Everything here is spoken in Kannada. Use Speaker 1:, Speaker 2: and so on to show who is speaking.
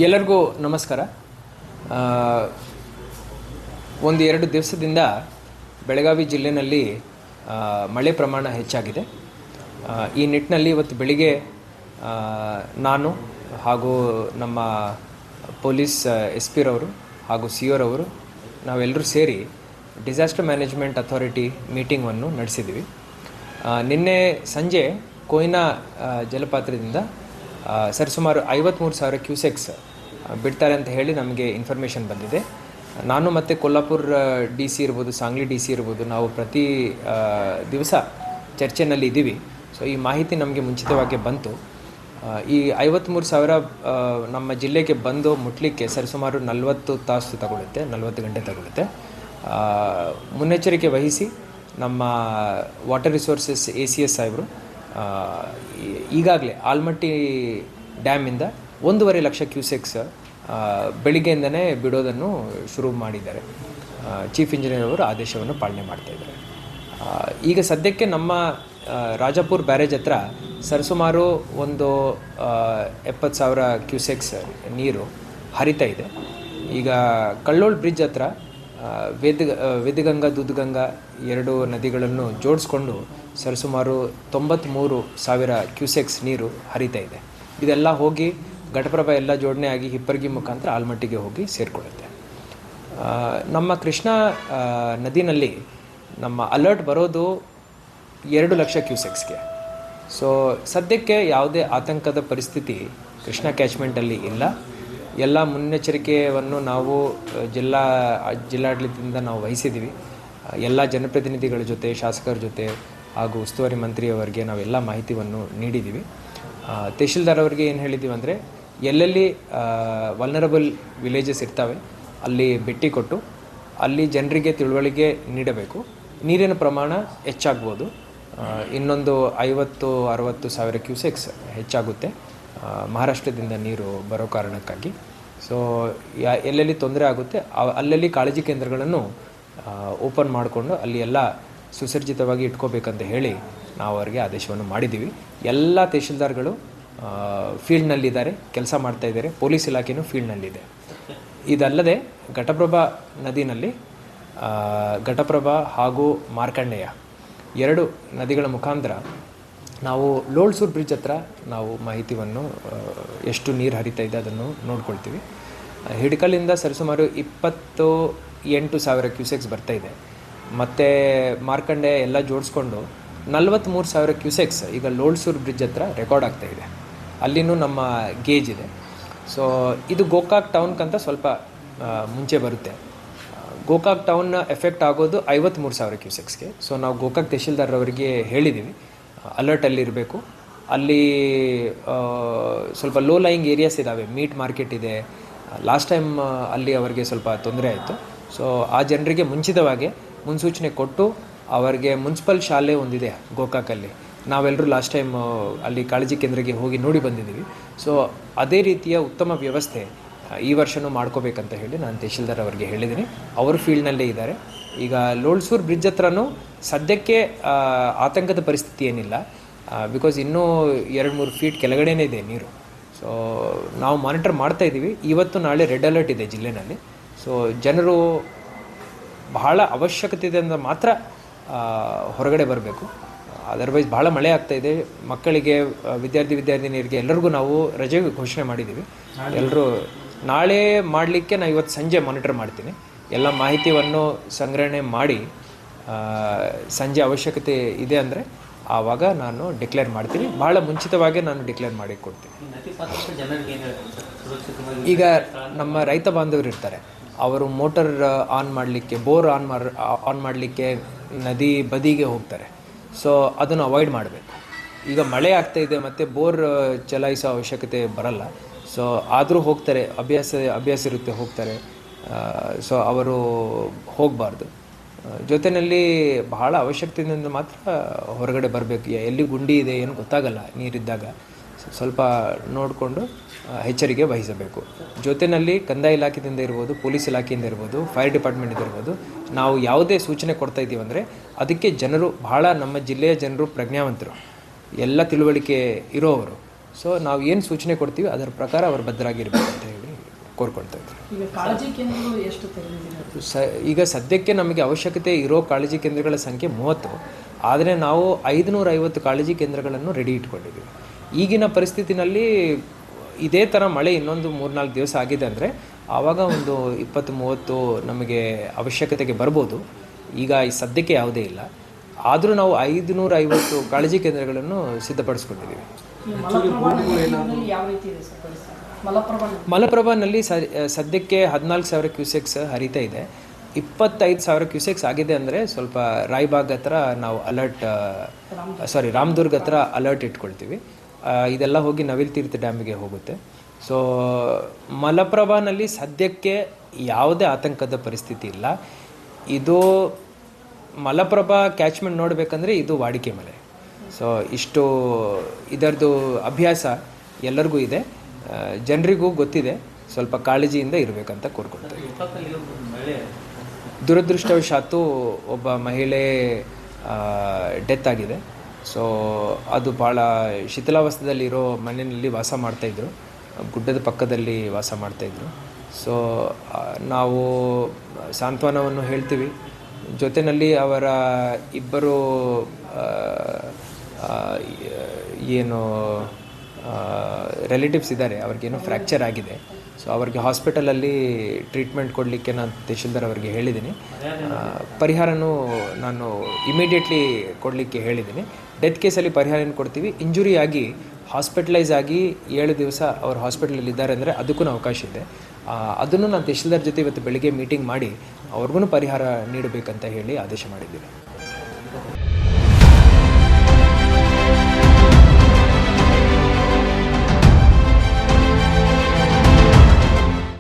Speaker 1: ಎಲ್ಲರಿಗೂ ನಮಸ್ಕಾರ. ಒಂದು 2 ದಿವಸದಿಂದ ಬೆಳಗಾವಿ ಜಿಲ್ಲೆಯಲ್ಲಿ ಮಳೆ ಪ್ರಮಾಣ ಹೆಚ್ಚಾಗಿದೆ. ಈ ನಿಟ್ಟಿನಲ್ಲಿ ಇವತ್ತು ಬೆಳಿಗ್ಗೆ ನಾನು ಹಾಗೂ ನಮ್ಮ ಪೊಲೀಸ್ SP ರವರು ಹಾಗೂ CO ರವರು ನಾವೆಲ್ಲರೂ ಸೇರಿ ಡಿಸಾಸ್ಟರ್ ಮ್ಯಾನೇಜ್ಮೆಂಟ್ ಅಥಾರಿಟಿ ಮೀಟಿಂಗನ್ನು ನಡೆಸಿದ್ವಿ. ನಿನ್ನೆ ಸಂಜೆ ಕೊಯ್ನಾ ಜಲಪಾತದಿಂದ ಸರಿಸುಮಾರು 53,000 ಕ್ಯೂಸೆಕ್ಸ್ ಬಿಡ್ತಾರೆ ಅಂತ ಹೇಳಿ ನಮಗೆ ಇನ್ಫಾರ್ಮೇಷನ್ ಬಂದಿದೆ. ನಾನು ಮತ್ತು ಕೊಲ್ಲಾಪುರ DC ಇರ್ಬೋದು, ಸಾಂಗ್ಲಿ DC ಇರ್ಬೋದು, ನಾವು ಪ್ರತಿ ದಿವಸ ಚರ್ಚೆನಲ್ಲಿ ಇದ್ದೀವಿ. ಸೊ ಈ ಮಾಹಿತಿ ನಮಗೆ ಮುಂಚಿತವಾಗಿ ಬಂತು. ಈ 53,000 ನಮ್ಮ ಜಿಲ್ಲೆಗೆ ಬಂದು ಮುಟ್ಲಿಕ್ಕೆ ಸರಿಸುಮಾರು 40 ತಾಸು ತಗೊಳುತ್ತೆ, 40 ಗಂಟೆ ತಗೊಳುತ್ತೆ. ಮುನ್ನೆಚ್ಚರಿಕೆ ವಹಿಸಿ ನಮ್ಮ ವಾಟರ್ ರಿಸೋರ್ಸಸ್ ACS ಸಾಹೇಬರು ಈಗಾಗಲೇ ಆಲ್ಮಟ್ಟಿ ಡ್ಯಾಮಿಂದ 1.5 ಲಕ್ಷ ಕ್ಯೂಸೆಕ್ಸ್ ಬೆಳಿಗ್ಗೆಯಿಂದನೇ ಬಿಡೋದನ್ನು ಶುರು ಮಾಡಿದ್ದಾರೆ. ಚೀಫ್ ಇಂಜಿನಿಯರ್ ಅವರು ಆದೇಶವನ್ನು ಪಾಲನೆ ಮಾಡ್ತಾಯಿದ್ದಾರೆ. ಈಗ ಸದ್ಯಕ್ಕೆ ನಮ್ಮ ರಾಜಾಪುರ ಬ್ಯಾರೇಜ್ ಹತ್ರ ಸರಿಸುಮಾರು ಒಂದು 70,000 ಕ್ಯೂಸೆಕ್ಸ್ ನೀರು ಹರಿತಾ ಇದೆ. ಈಗ ಕಳ್ಳೋಳ್ ಬ್ರಿಡ್ಜ್ ಹತ್ರ ವೇದಗಂಗಾ ದೂದ್ಗಂಗಾ 2 ನದಿಗಳನ್ನು ಜೋಡಿಸ್ಕೊಂಡು ಸರಿಸುಮಾರು 93,000 ಕ್ಯೂಸೆಕ್ಸ್ ನೀರು ಹರಿತಾ ಇದೆ. ಇದೆಲ್ಲ ಹೋಗಿ ಘಟಪ್ರಭಾ ಎಲ್ಲ ಜೋಡಣೆ ಆಗಿ ಹಿಪ್ಪರ್ಗಿ ಮುಖಾಂತರ ಆಲ್ಮಟ್ಟಿಗೆ ಹೋಗಿ ಸೇರಿಕೊಳ್ಳುತ್ತೆ. ನಮ್ಮ ಕೃಷ್ಣಾ ನದಿನಲ್ಲಿ ನಮ್ಮ ಅಲರ್ಟ್ ಬರೋದು 2 ಲಕ್ಷ ಕ್ಯೂಸೆಕ್ಸ್ಗೆ. ಸೊ ಸದ್ಯಕ್ಕೆ ಯಾವುದೇ ಆತಂಕದ ಪರಿಸ್ಥಿತಿ ಕೃಷ್ಣಾ ಕ್ಯಾಚ್ಮೆಂಟಲ್ಲಿ ಇಲ್ಲ. ಎಲ್ಲ ಮುನ್ನೆಚ್ಚರಿಕೆಯನ್ನು ನಾವು ಜಿಲ್ಲಾಡಳಿತದಿಂದ ನಾವು ವಹಿಸಿದ್ದೀವಿ. ಎಲ್ಲ ಜನಪ್ರತಿನಿಧಿಗಳ ಜೊತೆ, ಶಾಸಕರ ಜೊತೆ ಹಾಗೂ ಉಸ್ತುವಾರಿ ಮಂತ್ರಿಯವರಿಗೆ ನಾವೆಲ್ಲ ಮಾಹಿತಿಯನ್ನು ನೀಡಿದ್ದೀವಿ. ತಹಶೀಲ್ದಾರ್ ಅವರಿಗೆ ಏನು ಹೇಳಿದ್ದೀವಿ ಅಂದರೆ, ಎಲ್ಲೆಲ್ಲಿ ವಲ್ನರಬಲ್ ವಿಲೇಜಸ್ ಇರ್ತವೆ ಅಲ್ಲಿ ಭೇಟಿ ಕೊಟ್ಟು ಅಲ್ಲಿ ಜನರಿಗೆ ತಿಳುವಳಿಕೆ ನೀಡಬೇಕು. ನೀರಿನ ಪ್ರಮಾಣ ಹೆಚ್ಚಾಗ್ಬೋದು, ಇನ್ನೊಂದು 50-60 ಸಾವಿರ ಕ್ಯೂಸೆಕ್ಸ್ ಹೆಚ್ಚಾಗುತ್ತೆ ಮಹಾರಾಷ್ಟ್ರದಿಂದ ನೀರು ಬರೋ ಕಾರಣಕ್ಕಾಗಿ. ಸೊ ಎಲ್ಲೆಲ್ಲಿ ತೊಂದರೆ ಆಗುತ್ತೆ ಅಲ್ಲೆಲ್ಲಿ ಕಾಳಜಿ ಕೇಂದ್ರಗಳನ್ನು ಓಪನ್ ಮಾಡಿಕೊಂಡು ಅಲ್ಲಿ ಎಲ್ಲ ಸುಸರ್ಜಿತವಾಗಿ ಇಟ್ಕೋಬೇಕಂತ ಹೇಳಿ ನಾವು ಅವರಿಗೆ ಆದೇಶವನ್ನು ಮಾಡಿದ್ದೀವಿ. ಎಲ್ಲ ತಹಶೀಲ್ದಾರ್ಗಳು ಫೀಲ್ಡ್ನಲ್ಲಿದ್ದಾರೆ, ಕೆಲಸ ಮಾಡ್ತಾಯಿದ್ದಾರೆ. ಪೊಲೀಸ್ ಇಲಾಖೆಯೂ ಫೀಲ್ಡ್ನಲ್ಲಿದೆ. ಇದಲ್ಲದೆ ಘಟಪ್ರಭಾ ನದಿನಲ್ಲಿ ಘಟಪ್ರಭಾ ಹಾಗೂ ಮಾರ್ಕಂಡೇಯ 2 ನದಿಗಳ ಮುಖಾಂತರ ನಾವು ಲೋಳ್ಸೂರು ಬ್ರಿಡ್ಜ್ ಹತ್ರ ನಾವು ಮಾಹಿತಿಯನ್ನು ಎಷ್ಟು ನೀರು ಹರಿತಾ ಇದೆ ಅದನ್ನು ನೋಡ್ಕೊಳ್ತೀವಿ. ಹಿಡ್ಕಲ್ಲಿಂದ ಸರಿಸುಮಾರು 28,000 ಕ್ಯೂಸೆಕ್ಸ್ ಬರ್ತಾಯಿದೆ. ಮತ್ತು ಮಾರ್ಕಂಡೆ ಎಲ್ಲ ಜೋಡಿಸ್ಕೊಂಡು 43,000 ಕ್ಯೂಸೆಕ್ಸ್ ಈಗ ಲೋಳ್ಸೂರು ಬ್ರಿಡ್ಜ್ ಹತ್ರ ರೆಕಾರ್ಡ್ ಆಗ್ತಾಯಿದೆ. ಅಲ್ಲಿನೂ ನಮ್ಮ ಗೇಜ್ ಇದೆ. ಸೊ ಇದು ಗೋಕಾಕ್ ಟೌನ್ಗಂತ ಸ್ವಲ್ಪ ಮುಂಚೆ ಬರುತ್ತೆ. ಗೋಕಾಕ್ ಟೌನ್ ಎಫೆಕ್ಟ್ ಆಗೋದು 53,000 ಕ್ಯೂಸೆಕ್ಸ್ಗೆ. ಸೊ ನಾವು ಗೋಕಾಕ್ ತಹಶೀಲ್ದಾರ್ ಅವರಿಗೆ ಹೇಳಿದ್ದೀವಿ ಅಲರ್ಟಲ್ಲಿರಬೇಕು. ಅಲ್ಲಿ ಸ್ವಲ್ಪ ಲೋ ಲೈಯಿಂಗ್ ಏರಿಯಾಸ್ ಇದ್ದಾವೆ, ಮೀಟ್ ಮಾರ್ಕೆಟ್ ಇದೆ. ಲಾಸ್ಟ್ ಟೈಮ್ ಅಲ್ಲಿ ಅವರಿಗೆ ಸ್ವಲ್ಪ ತೊಂದರೆ ಆಯಿತು. ಸೊ ಆ ಜನರಿಗೆ ಮುಂಚಿತವಾಗಿ ಮುನ್ಸೂಚನೆ ಕೊಟ್ಟು ಅವರಿಗೆ ಮುನ್ಸಿಪಲ್ ಶಾಲೆ ಒಂದಿದೆ ಗೋಕಾಕಲ್ಲಿ. ನಾವೆಲ್ಲರೂ ಲಾಸ್ಟ್ ಟೈಮ್ ಅಲ್ಲಿ ಕಾಳಜಿ ಕೇಂದ್ರಕ್ಕೆ ಹೋಗಿ ನೋಡಿ ಬಂದಿದ್ದೀವಿ. ಸೊ ಅದೇ ರೀತಿಯ ಉತ್ತಮ ವ್ಯವಸ್ಥೆ ಈ ವರ್ಷವೂ ಮಾಡ್ಕೋಬೇಕಂತ ಹೇಳಿ ನಾನು ತಹಶೀಲ್ದಾರ್ ಅವರಿಗೆ ಹೇಳಿದ್ದೀನಿ. ಅವರು ಫೀಲ್ಡ್ನಲ್ಲೇ ಇದ್ದಾರೆ. ಈಗ ಲೋಳ್ಸೂರು ಬ್ರಿಡ್ಜ್ ಹತ್ರನೂ ಸದ್ಯಕ್ಕೆ ಆತಂಕದ ಪರಿಸ್ಥಿತಿ ಏನಿಲ್ಲ. ಬಿಕಾಸ್ ಇನ್ನೂ 2-3 ಫೀಟ್ ಕೆಳಗಡೆನೇ ಇದೆ ನೀರು. ಸೊ ನಾವು ಮಾನಿಟರ್ ಮಾಡ್ತಾಯಿದ್ದೀವಿ. ಇವತ್ತು ನಾಳೆ ರೆಡ್ ಅಲರ್ಟ್ ಇದೆ ಜಿಲ್ಲೆಯಲ್ಲಿ. ಸೊ ಜನರು ಬಹಳ ಅವಶ್ಯಕತೆ ಇದೆ ಅಂತ ಮಾತ್ರ ಹೊರಗಡೆ ಬರಬೇಕು. ಅದರ್ವೈಸ್ ಭಾಳ ಮಳೆ ಆಗ್ತಾಯಿದೆ. ಮಕ್ಕಳಿಗೆ, ವಿದ್ಯಾರ್ಥಿನಿಯರಿಗೆ ಎಲ್ಲರಿಗೂ ನಾವು ರಜೆ ಘೋಷಣೆ ಮಾಡಿದ್ದೀವಿ. ಎಲ್ಲರೂ ನಾಳೆ ಮಾಡಲಿಕ್ಕೆ ನಾನು ಇವತ್ತು ಸಂಜೆ ಮಾನಿಟರ್ ಮಾಡ್ತೀನಿ. ಎಲ್ಲ ಮಾಹಿತಿಯನ್ನು ಸಂಗ್ರಹಣೆ ಮಾಡಿ ಸಂಜೆ ಅವಶ್ಯಕತೆ ಇದೆ ಅಂದರೆ ಆವಾಗ ನಾನು ಡಿಕ್ಲೇರ್ ಮಾಡ್ತೀನಿ. ಭಾಳ ಮುಂಚಿತವಾಗಿ ನಾನು ಡಿಕ್ಲೇರ್ ಮಾಡಿ ಕೊಡ್ತೀನಿ. ಈಗ ನಮ್ಮ ರೈತ ಬಾಂಧವರು ಇರ್ತಾರೆ, ಅವರು ಮೋಟರ್ ಆನ್ ಮಾಡಲಿಕ್ಕೆ, ಬೋರ್ ಆನ್ ಮಾಡಲಿಕ್ಕೆ ನದಿ ಬದಿಗೆ ಹೋಗ್ತಾರೆ. ಸೊ ಅದನ್ನು ಅವಾಯ್ಡ್ ಮಾಡಬೇಕು. ಈಗ ಮಳೆ ಆಗ್ತಾಯಿದೆ ಮತ್ತು ಬೋರ್ ಚಲಾಯಿಸೋ ಅವಶ್ಯಕತೆ ಬರಲ್ಲ. ಸೊ ಆದರೂ ಹೋಗ್ತಾರೆ, ಅಭ್ಯಾಸ ಇರುತ್ತೆ, ಹೋಗ್ತಾರೆ. ಸೊ ಅವರು ಹೋಗಬಾರ್ದು. ಜೊತೆಯಲ್ಲಿ ಬಹಳ ಅವಶ್ಯಕತೆಯಿಂದ ಮಾತ್ರ ಹೊರಗಡೆ ಬರಬೇಕು. ಎಲ್ಲಿ ಗುಂಡಿ ಇದೆ ಏನು ಗೊತ್ತಾಗಲ್ಲ ನೀರಿದ್ದಾಗ. ಸ್ವಲ್ಪ ನೋಡಿಕೊಂಡು ಎಚ್ಚರಿಕೆ ವಹಿಸಬೇಕು. ಜೊತೆಯಲ್ಲಿ ಕಂದಾಯ ಇಲಾಖೆಯಿಂದ ಇರ್ಬೋದು, ಪೊಲೀಸ್ ಇಲಾಖೆಯಿಂದ ಇರ್ಬೋದು, ಫೈರ್ ಡಿಪಾರ್ಟ್ಮೆಂಟಿಂದ ಇರ್ಬೋದು, ನಾವು ಯಾವುದೇ ಸೂಚನೆ ಕೊಡ್ತಾ ಇದ್ದೀವಿ ಅಂದರೆ ಅದಕ್ಕೆ ಜನರು ಬಹಳ, ನಮ್ಮ ಜಿಲ್ಲೆಯ ಜನರು ಪ್ರಜ್ಞಾವಂತರು, ಎಲ್ಲ ತಿಳುವಳಿಕೆ ಇರೋವರು. ಸೊ ನಾವು ಏನು ಸೂಚನೆ ಕೊಡ್ತೀವಿ ಅದರ ಪ್ರಕಾರ ಅವರು ಬದ್ಧರಾಗಿರ್ಬೇಕು ಅಂತ ಹೇಳಿ ಕೋರ್ಕೊಳ್ತಾ ಇದ್ದೀವಿ.
Speaker 2: ಈಗ ಕಾಳಜಿ ಕೇಂದ್ರಗಳು ಎಷ್ಟು ತೆರೆದಿದ್ದೀರಾ?
Speaker 1: ಈಗ ಸದ್ಯಕ್ಕೆ ನಮಗೆ ಅವಶ್ಯಕತೆ ಇರೋ ಕಾಳಜಿ ಕೇಂದ್ರಗಳ ಸಂಖ್ಯೆ 30, ಆದರೆ ನಾವು 550 ಕಾಳಜಿ ಕೇಂದ್ರಗಳನ್ನು ರೆಡಿ ಇಟ್ಕೊಂಡಿದ್ದೀವಿ. ಈಗಿನ ಪರಿಸ್ಥಿತಿನಲ್ಲಿ ಇದೇ ಥರ ಮಳೆ ಇನ್ನೊಂದು 3-4 ದಿವಸ ಆಗಿದೆ ಅಂದರೆ ಆವಾಗ ಒಂದು 20-30 ನಮಗೆ ಅವಶ್ಯಕತೆಗೆ ಬರ್ಬೋದು. ಈಗ ಈ ಸದ್ಯಕ್ಕೆ ಯಾವುದೇ ಇಲ್ಲ, ಆದರೂ ನಾವು 550 ಕಾಳಜಿ ಕೇಂದ್ರಗಳನ್ನು ಸಿದ್ಧಪಡಿಸ್ಕೊಂಡಿದ್ದೀವಿ. ಮಲಪ್ರಭಾನಲ್ಲಿ ಸದ್ಯಕ್ಕೆ 14,000 ಕ್ಯೂಸೆಕ್ಸ್ ಹರಿತಾ ಇದೆ. 25,000 ಕ್ಯೂಸೆಕ್ಸ್ ಆಗಿದೆ ಅಂದರೆ ಸ್ವಲ್ಪ ರಾಯಬಾಗ್ ಹತ್ರ ನಾವು ರಾಮದುರ್ಗ ಹತ್ರ ಅಲರ್ಟ್ ಇಟ್ಕೊಳ್ತೀವಿ. ಇದೆಲ್ಲ ಹೋಗಿ ನವಿಲ್ ತೀರ್ಥ ಡ್ಯಾಮಿಗೆ ಹೋಗುತ್ತೆ. ಸೊ ಮಲಪ್ರಭಾನಲ್ಲಿ ಸದ್ಯಕ್ಕೆ ಯಾವುದೇ ಆತಂಕದ ಪರಿಸ್ಥಿತಿ ಇಲ್ಲ. ಇದು ಮಲಪ್ರಭಾ ಕ್ಯಾಚ್ಮೆಂಟ್ ನೋಡಬೇಕಂದ್ರೆ ಇದು ವಾಡಿಕೆ ಮಲೆ. ಸೊ ಇಷ್ಟು ಇದರದ್ದು ಅಭ್ಯಾಸ ಎಲ್ಲರಿಗೂ ಇದೆ, ಜನರಿಗೂ ಗೊತ್ತಿದೆ. ಸ್ವಲ್ಪ ಕಾಳಜಿಯಿಂದ ಇರಬೇಕಂತ ಕೋರ್ಕೊಳ್ತೇವೆ. ದುರದೃಷ್ಟವಶಾತ್ತು ಒಬ್ಬ ಮಹಿಳೆ ಡೆತ್ ಆಗಿದೆ. ಸೊ ಅದು ಭಾಳ ಶಿಥಿಲಾವಸ್ಥೆಯಲ್ಲಿರೋ ಮನೆಯಲ್ಲಿ ವಾಸ ಮಾಡ್ತಾಯಿದ್ರು, ಗುಡ್ಡದ ಪಕ್ಕದಲ್ಲಿ ವಾಸ ಮಾಡ್ತಾಯಿದ್ರು. ಸೊ ನಾವು ಸಾಂತ್ವನವನ್ನು ಹೇಳ್ತೀವಿ, ಜೊತೆಯಲ್ಲಿ ಅವರ ಇಬ್ಬರು ಏನು ರಿಲೇಟಿವ್ಸ್ ಇದ್ದಾರೆ, ಅವ್ರಿಗೇನೋ ಫ್ರ್ಯಾಕ್ಚರ್ ಆಗಿದೆ. ಸೊ ಅವ್ರಿಗೆ ಹಾಸ್ಪಿಟಲಲ್ಲಿ ಟ್ರೀಟ್ಮೆಂಟ್ ಕೊಡಲಿಕ್ಕೆ ನಾನು ತಹಶೀಲ್ದಾರ್ ಅವರಿಗೆ ಹೇಳಿದ್ದೀನಿ. ಪರಿಹಾರನೂ ನಾನು ಇಮಿಡಿಯೇಟ್ಲಿ ಕೊಡಲಿಕ್ಕೆ ಹೇಳಿದ್ದೀನಿ. ಡೆತ್ ಕೇಸಲ್ಲಿ ಪರಿಹಾರ ಏನು ಕೊಡ್ತೀವಿ, ಇಂಜುರಿ ಆಗಿ ಹಾಸ್ಪಿಟಲೈಸ್ ಆಗಿ 7 ದಿವಸ ಅವ್ರು ಹಾಸ್ಪಿಟಲಲ್ಲಿ ಇದ್ದಾರೆ ಅಂದರೆ ಅದಕ್ಕೂ ಅವಕಾಶ ಇದೆ. ಅದನ್ನು ನಾನು ತಹಶೀಲ್ದಾರ್ ಜೊತೆ ಇವತ್ತು ಬೆಳಿಗ್ಗೆ ಮೀಟಿಂಗ್ ಮಾಡಿ ಅವ್ರಿಗೂ ಪರಿಹಾರ ನೀಡಬೇಕಂತ ಹೇಳಿ ಆದೇಶ ಮಾಡಿದ್ದೀನಿ.